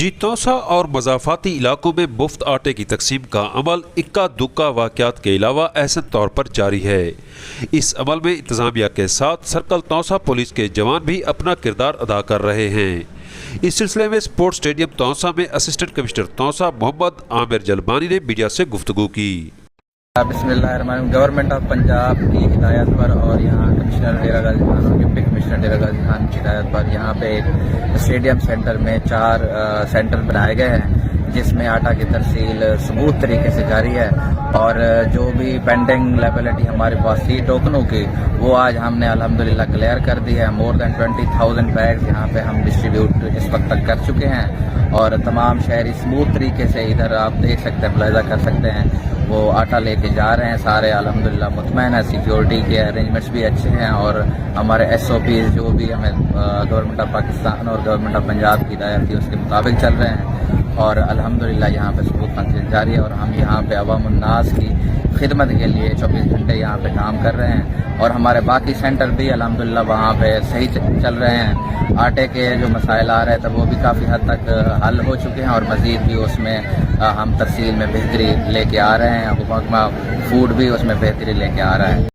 جی توسا اور مضافاتی علاقوں میں مفت آٹے کی تقسیم کا عمل اکا دکا واقعات کے علاوہ احسن طور پر جاری ہے۔ اس عمل میں انتظامیہ کے ساتھ سرکل توسا پولیس کے جوان بھی اپنا کردار ادا کر رہے ہیں۔ اس سلسلے میں اسپورٹس اسٹیڈیم توسا میں اسسٹنٹ کمشنر توسا محمد عامر جلبانی نے میڈیا سے گفتگو کی۔ بسم اللہ الرحمن الرحیم۔ گورنمنٹ آف پنجاب کی ہدایت پر اور یہاں commissioner Dera Ghazi Khan, deputy commissioner Dera Ghazi Khan کی ہدایت پر یہاں پہ ایک اسٹیڈیم سینٹر میں 4 سینٹر بنائے گئے ہیں، جس میں آٹا کی ترسیل ثبوت طریقے سے جاری ہے، اور جو بھی پینڈنگ لیبلٹی ہمارے پاس تھی ٹوکنوں کی، وہ آج ہم نے الحمدللہ کلیئر کر دی ہے۔ مور دین 20,000 بیگز یہاں پہ ہم ڈسٹریبیوٹ اس وقت تک کر چکے ہیں، اور تمام شہری سموتھ طریقے سے ادھر آپ دیکھ سکتے ہیں، ملاحظہ کر سکتے ہیں، وہ آٹا لے کے جا رہے ہیں سارے، الحمدللہ مطمئن ہے۔ سیکیورٹی کے ارینجمنٹس بھی اچھے ہیں، اور ہمارے SOPs جو بھی ہمیں گورنمنٹ آف پاکستان اور گورنمنٹ آف پنجاب کی ہدایت تھی اس کے مطابق چل رہے ہیں، اور الحمدللہ یہاں پہ ثبوت تنظیم جاری ہے، اور ہم یہاں پہ عوام الناس کی خدمت کے لیے 24 گھنٹے یہاں پہ کام کر رہے ہیں، اور ہمارے باقی سینٹر بھی الحمدللہ وہاں پہ صحیح چل رہے ہیں۔ آٹے کے جو مسائل آ رہے تھے وہ بھی کافی حد تک حل ہو چکے ہیں، اور مزید بھی اس میں ہم ترسیل میں بہتری لے کے آ رہے ہیں، محکمہ فوڈ بھی اس میں بہتری لے کے آ رہا ہے۔